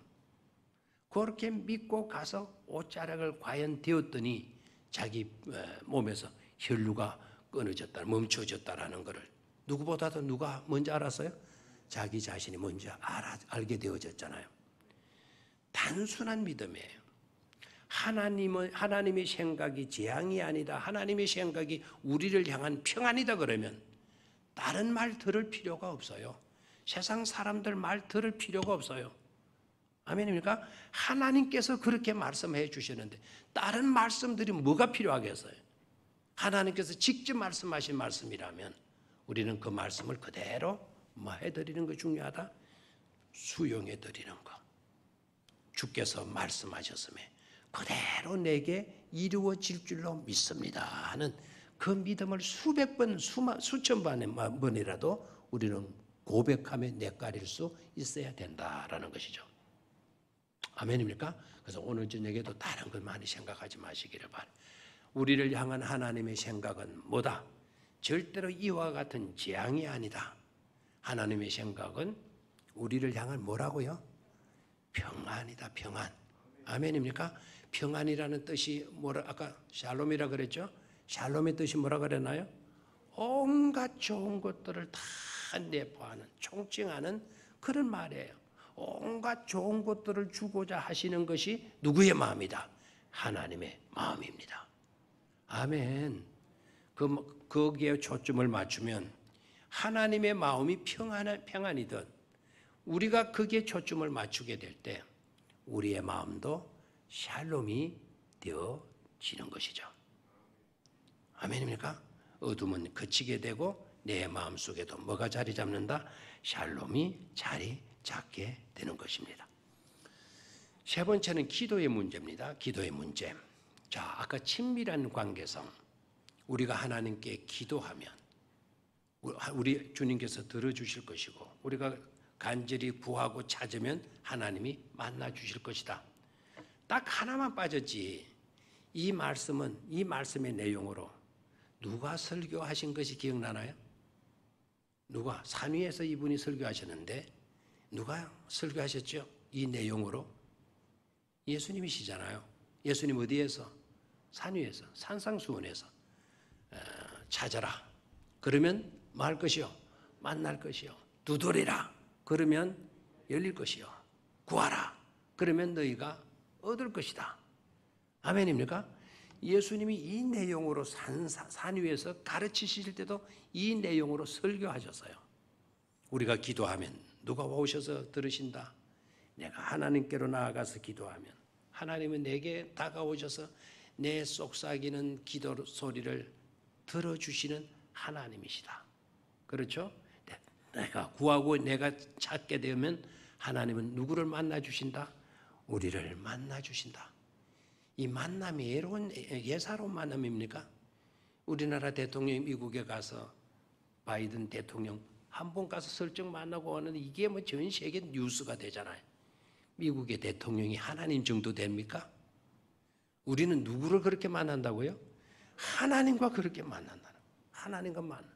그렇게 믿고 가서 옷자락을 과연 대었더니 자기 몸에서 혈류가 끊어졌다, 멈춰졌다라는 것을 누구보다도 누가 먼저 알았어요? 자기 자신이 먼저 알게 되어졌잖아요. 단순한 믿음이에요. 하나님의 생각이 재앙이 아니다. 하나님의 생각이 우리를 향한 평안이다 그러면 다른 말 들을 필요가 없어요. 세상 사람들 말 들을 필요가 없어요. 아멘입니까? 하나님께서 그렇게 말씀해 주시는데 다른 말씀들이 뭐가 필요하겠어요? 하나님께서 직접 말씀하신 말씀이라면 우리는 그 말씀을 그대로 뭐 해드리는 거 중요하다? 수용해 드리는 거. 주께서 말씀하셨음에 그대로 내게 이루어질 줄로 믿습니다 하는 그 믿음을 수백 번, 수천 번이라도 우리는 고백하며 내가릴 수 있어야 된다라는 것이죠. 아멘입니까? 그래서 오늘 저녁에도 다른 걸 많이 생각하지 마시기를 바랍니다. 우리를 향한 하나님의 생각은 뭐다? 절대로 이와 같은 재앙이 아니다. 하나님의 생각은 우리를 향한 뭐라고요? 평안이다, 평안. 아멘입니까? 평안이라는 뜻이 아까 샬롬이라 그랬죠? 샬롬의 뜻이 뭐라 그랬나요? 온갖 좋은 것들을 다 내포하는, 총칭하는 그런 말이에요. 온갖 좋은 것들을 주고자 하시는 것이 누구의 마음이다? 하나님의 마음입니다. 아멘. 거기에 초점을 맞추면 하나님의 마음이 평안이든 우리가 거기에 초점을 맞추게 될 때 우리의 마음도 샬롬이 되어지는 것이죠. 아멘입니까? 어둠은 그치게 되고 내 마음속에도 뭐가 자리 잡는다? 샬롬이 자리 잡게 되는 것입니다. 세 번째는 기도의 문제입니다. 기도의 문제. 자, 아까 친밀한 관계성. 우리가 하나님께 기도하면 우리 주님께서 들어주실 것이고 우리가 간절히 구하고 찾으면 하나님이 만나 주실 것이다. 딱 하나만 빠졌지. 이 말씀의 내용으로 누가 설교하신 것이 기억나나요? 누가? 산 위에서 이분이 설교하셨는데 누가 설교하셨죠? 이 내용으로? 예수님이시잖아요. 예수님 어디에서? 산 위에서, 산상수훈에서 찾아라. 그러면 뭐 할 것이요? 만날 것이요. 두드리라. 그러면 열릴 것이요. 구하라. 그러면 너희가 얻을 것이다. 아멘입니까? 예수님이 이 내용으로 산 위에서 가르치실 때도 이 내용으로 설교하셨어요. 우리가 기도하면 누가 오셔서 들으신다. 내가 하나님께로 나아가서 기도하면 하나님은 내게 다가오셔서 내 속삭이는 기도 소리를 들어주시는 하나님이시다. 그렇죠? 내가 구하고 내가 찾게 되면 하나님은 누구를 만나 주신다? 우리를 만나 주신다. 이 만남이 예사로운 만남입니까? 우리나라 대통령이 미국에 가서 바이든 대통령 한 번 가서 슬쩍 만나고 오는 이게 뭐 전 세계 뉴스가 되잖아요. 미국의 대통령이 하나님 정도 됩니까? 우리는 누구를 그렇게 만난다고요? 하나님과 그렇게 만난다는. 하나님과 만나.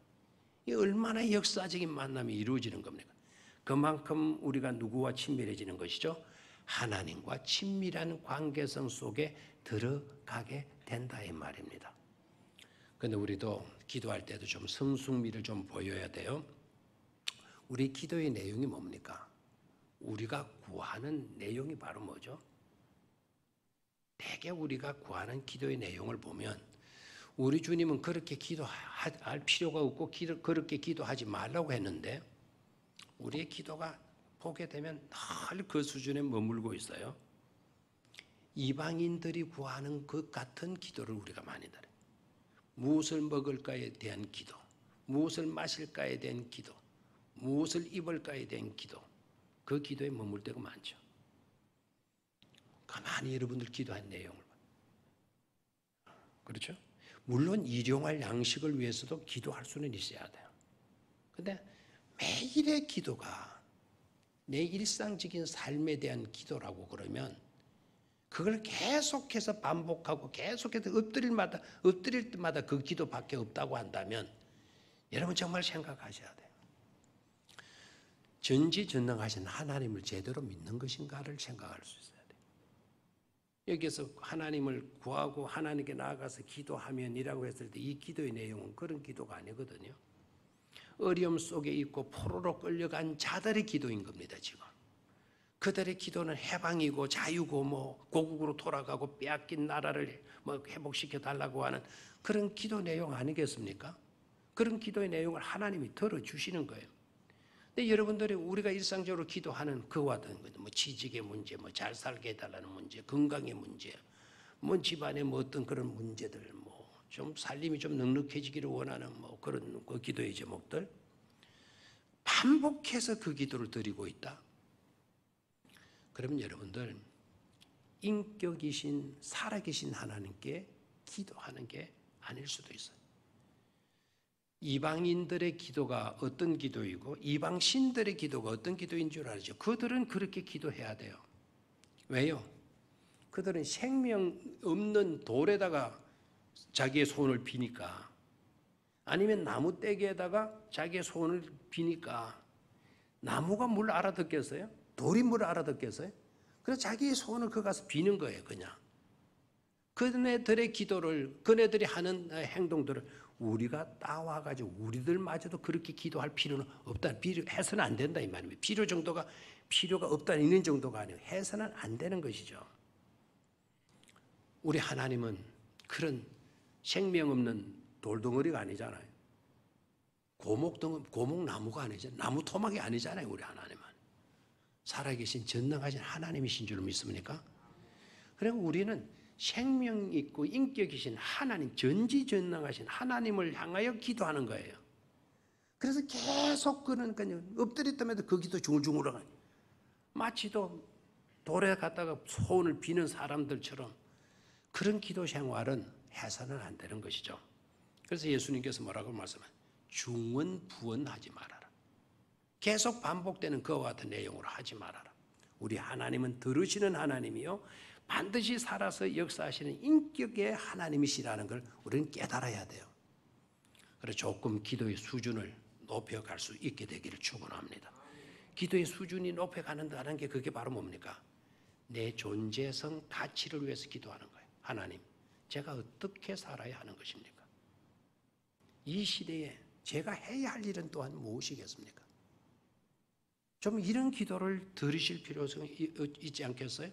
이 얼마나 역사적인 만남이 이루어지는 겁니까? 그만큼 우리가 누구와 친밀해지는 것이죠? 하나님과 친밀한 관계성 속에 들어가게 된다 이 말입니다. 그런데 우리도 기도할 때도 좀 성숙미를 좀 보여야 돼요. 우리 기도의 내용이 뭡니까? 우리가 구하는 내용이 바로 뭐죠? 대개 우리가 구하는 기도의 내용을 보면 우리 주님은 그렇게 기도할 필요가 없고 그렇게 기도하지 말라고 했는데 우리의 기도가 보게 되면 늘 그 수준에 머물고 있어요. 이방인들이 구하는 그 같은 기도를 우리가 많이 들어요. 무엇을 먹을까에 대한 기도, 무엇을 마실까에 대한 기도, 무엇을 입을까에 대한 기도, 그 기도에 머물 때가 많죠. 가만히 여러분들 기도한 내용을 봐요. 그렇죠? 물론 일용할 양식을 위해서도 기도할 수는 있어야 돼요. 그런데 매일의 기도가 내 일상적인 삶에 대한 기도라고 그러면 그걸 계속해서 반복하고 계속해서 엎드릴 때마다 그 기도밖에 없다고 한다면 여러분 정말 생각하셔야 돼요. 전지전능하신 하나님을 제대로 믿는 것인가를 생각할 수 있어야 돼요. 여기서 하나님을 구하고 하나님께 나아가서 기도하면이라고 했을 때 이 기도의 내용은 그런 기도가 아니거든요. 어려움 속에 있고 포로로 끌려간 자들의 기도인 겁니다. 지금 그들의 기도는 해방이고 자유고 뭐 고국으로 돌아가고 빼앗긴 나라를 뭐 회복시켜 달라고 하는 그런 기도 내용 아니겠습니까? 그런 기도의 내용을 하나님이 들어주시는 거예요. 근데 여러분들이 우리가 일상적으로 기도하는 그와 같은 것, 뭐 취직의 문제, 뭐 잘 살게 해달라는 문제, 건강의 문제, 뭐 집안의 뭐 어떤 그런 문제들, 뭐 좀 살림이 좀 넉넉해지기를 원하는 뭐 그런 그 기도의 제목들 반복해서 그 기도를 드리고 있다. 그러면 여러분들 인격이신 살아계신 하나님께 기도하는 게 아닐 수도 있어요. 이방인들의 기도가 어떤 기도이고 이방신들의 기도가 어떤 기도인 줄 알죠. 그들은 그렇게 기도해야 돼요. 왜요? 그들은 생명 없는 돌에다가 자기의 손을 비니까 아니면 나무 떼기에다가 자기의 손을 비니까 나무가 뭘 알아듣겠어요? 돌이 뭘 알아듣겠어요? 그래서 자기의 손을 그 가서 비는 거예요. 그냥 그네들의 기도를 그네들이 하는 행동들을 우리가 따와가지고 우리들마저도 그렇게 기도할 필요는 없다. 해서는 안 된다 이 말입니다. 필요가 없다 있는 정도가 아니고 해서는 안 되는 것이죠. 우리 하나님은 그런 생명 없는 돌덩어리가 아니잖아요. 고목나무가 아니잖아요. 나무 토막이 아니잖아요. 우리 하나님은 살아계신 전능하신 하나님이신 줄 믿습니까? 그리고 우리는 생명 있고 인격이신 하나님, 전지전능하신 하나님을 향하여 기도하는 거예요. 그래서 계속 그는 엎드렸다면도 그 기도 중얼중얼 하고 마치도 돌에 갔다가 소원을 비는 사람들처럼 그런 기도 생활은 해서는 안 되는 것이죠. 그래서 예수님께서 뭐라고 말씀하세요? 중언부언하지 말아라. 계속 반복되는 그와 같은 내용으로 하지 말아라. 우리 하나님은 들으시는 하나님이요 반드시 살아서 역사하시는 인격의 하나님이시라는 걸 우리는 깨달아야 돼요. 그래서 조금 기도의 수준을 높여갈 수 있게 되기를 축원합니다. 기도의 수준이 높여가는다는 게 그게 바로 뭡니까? 내 존재성 가치를 위해서 기도하는 거예요. 하나님, 제가 어떻게 살아야 하는 것입니까? 이 시대에 제가 해야 할 일은 또한 무엇이겠습니까? 좀 이런 기도를 들으실 필요성이 있지 않겠어요?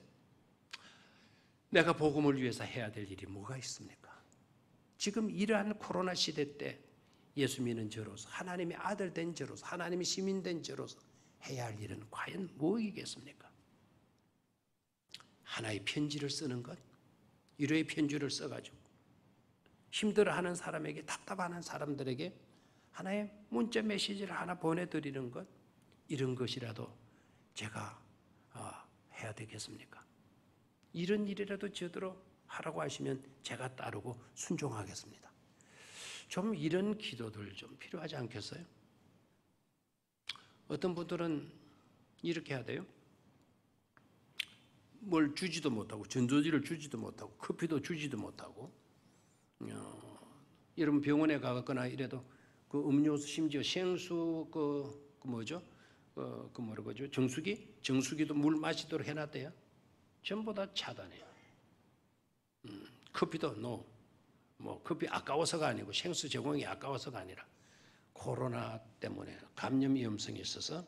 내가 복음을 위해서 해야 될 일이 뭐가 있습니까? 지금 이러한 코로나 시대 때 예수 믿는 저로서 하나님의 아들 된 저로서 하나님의 시민 된 저로서 해야 할 일은 과연 무엇이겠습니까? 하나의 편지를 쓰는 것, 위로의 편지를 써가지고 힘들어하는 사람에게 답답한 사람들에게 하나의 문자 메시지를 하나 보내드리는 것, 이런 것이라도 제가 해야 되겠습니까? 이런 일이라도 저더러 하라고 하시면 제가 따르고 순종하겠습니다. 좀 이런 기도들 좀 필요하지 않겠어요? 어떤 분들은 이렇게 해야 돼요. 뭘 주지도 못하고 전조지를 주지도 못하고 커피도 주지도 못하고 여러분 병원에 가거나 이래도 그 음료수 심지어 생수 그 뭐죠? 그 뭐라고 하죠? 정수기도 물 마시도록 해놨대요. 전부 다 차단해요. 커피도 뭐 커피 아까워서가 아니고 생수 제공이 아까워서가 아니라 코로나 때문에 감염 위험성이 있어서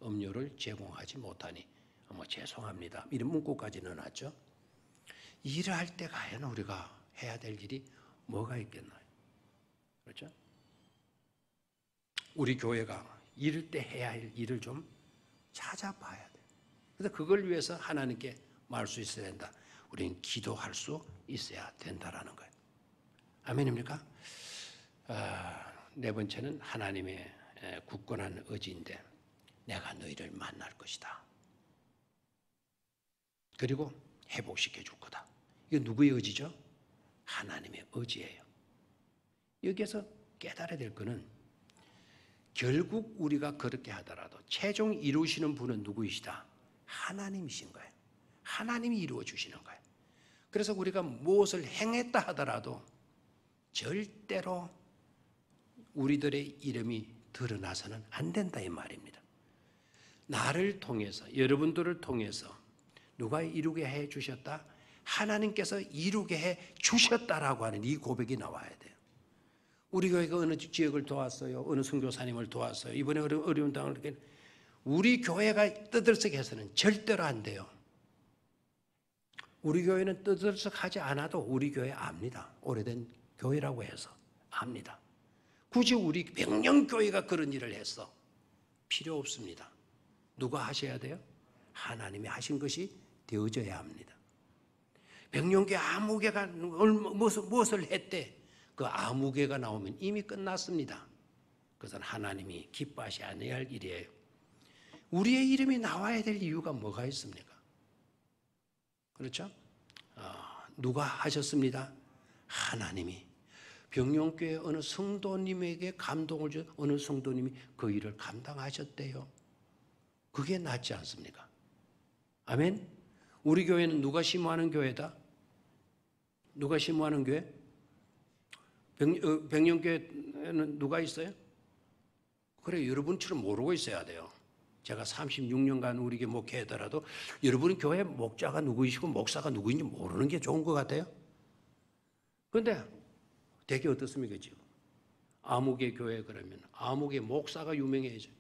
음료를 제공하지 못하니 죄송합니다. 이런 문구까지 넣어놨죠. 일을 할 때 과연 우리가 해야 될 일이 뭐가 있겠나요? 그렇죠? 우리 교회가 이럴 때 해야 할 일을 좀 찾아봐야 돼요. 그래서 그걸 위해서 하나님께 말할 수 있어야 된다. 우리는 기도할 수 있어야 된다라는 거예요. 아멘입니까? 네 번째는 하나님의 굳건한 의지인데 내가 너희를 만날 것이다. 그리고 회복시켜 줄 거다. 이거 누구의 의지죠? 하나님의 의지예요. 여기에서 깨달아야 될 것은 결국 우리가 그렇게 하더라도 최종 이루시는 분은 누구이시다? 하나님이신 거예요. 하나님이 이루어 주시는 거예요. 그래서 우리가 무엇을 행했다 하더라도 절대로 우리들의 이름이 드러나서는 안 된다 이 말입니다. 나를 통해서 여러분들을 통해서 누가 이루게 해 주셨다? 하나님께서 이루게 해 주셨다라고 하는 이 고백이 나와야 돼요. 우리 교회가 어느 지역을 도왔어요. 어느 선교사님을 도왔어요. 이번에 어려운 당을 이렇게 우리 교회가 떠들썩해서는 절대로 안 돼요. 우리 교회는 떠들썩하지 않아도 우리 교회 압니다. 오래된 교회라고 해서 압니다. 굳이 우리 백령교회가 그런 일을 했어. 필요 없습니다. 누가 하셔야 돼요? 하나님이 하신 것이 되어져야 합니다. 백령교회 아무개가 무엇을 했대? 그 아무개가 나오면 이미 끝났습니다. 그것은 하나님이 기뻐하시 않아야 할 일이에요. 우리의 이름이 나와야 될 이유가 뭐가 있습니까? 그렇죠? 누가 하셨습니다? 하나님이. 병영교회 어느 성도님에게 감동을 줘 어느 성도님이 그 일을 감당하셨대요. 그게 낫지 않습니까? 아멘? 우리 교회는 누가 심호하는 교회다? 누가 심호하는 교회? 백령교회는 누가 있어요? 그래, 여러분처럼 모르고 있어야 돼요. 제가 36년간 우리 교회 목회하더라도 여러분 교회 목자가 누구이시고 목사가 누구인지 모르는 게 좋은 것 같아요. 그런데 되게 어떻습니까 지금? 아무개 교회 그러면 아무개 목사가 유명해져요.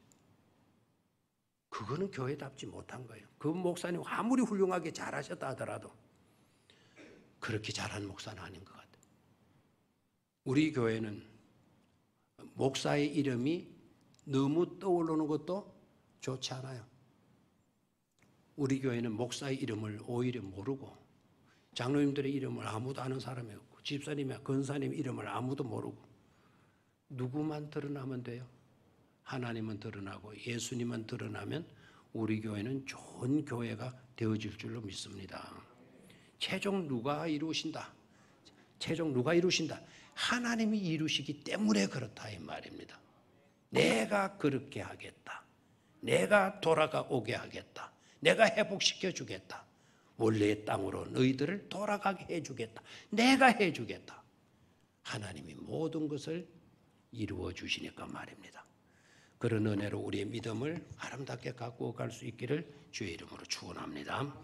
그거는 교회답지 못한 거예요. 그 목사님 아무리 훌륭하게 잘하셨다 하더라도 그렇게 잘한 목사는 아닌 것 같아요. 우리 교회는 목사의 이름이 너무 떠오르는 것도 좋지 않아요. 우리 교회는 목사의 이름을 오히려 모르고 장로님들의 이름을 아무도 아는 사람이 없고 집사님이나 권사님 이름을 아무도 모르고 누구만 드러나면 돼요? 하나님은 드러나고 예수님은 드러나면 우리 교회는 좋은 교회가 되어질 줄로 믿습니다. 최종 누가 이루신다? 최종 누가 이루신다? 하나님이 이루시기 때문에 그렇다 이 말입니다. 내가 그렇게 하겠다. 내가 돌아오게 하겠다. 내가 회복시켜 주겠다. 원래의 땅으로 너희들을 돌아가게 해주겠다. 내가 해주겠다. 하나님이 모든 것을 이루어 주시니까 말입니다. 그런 은혜로 우리의 믿음을 아름답게 갖고 갈 수 있기를 주의 이름으로 축원합니다.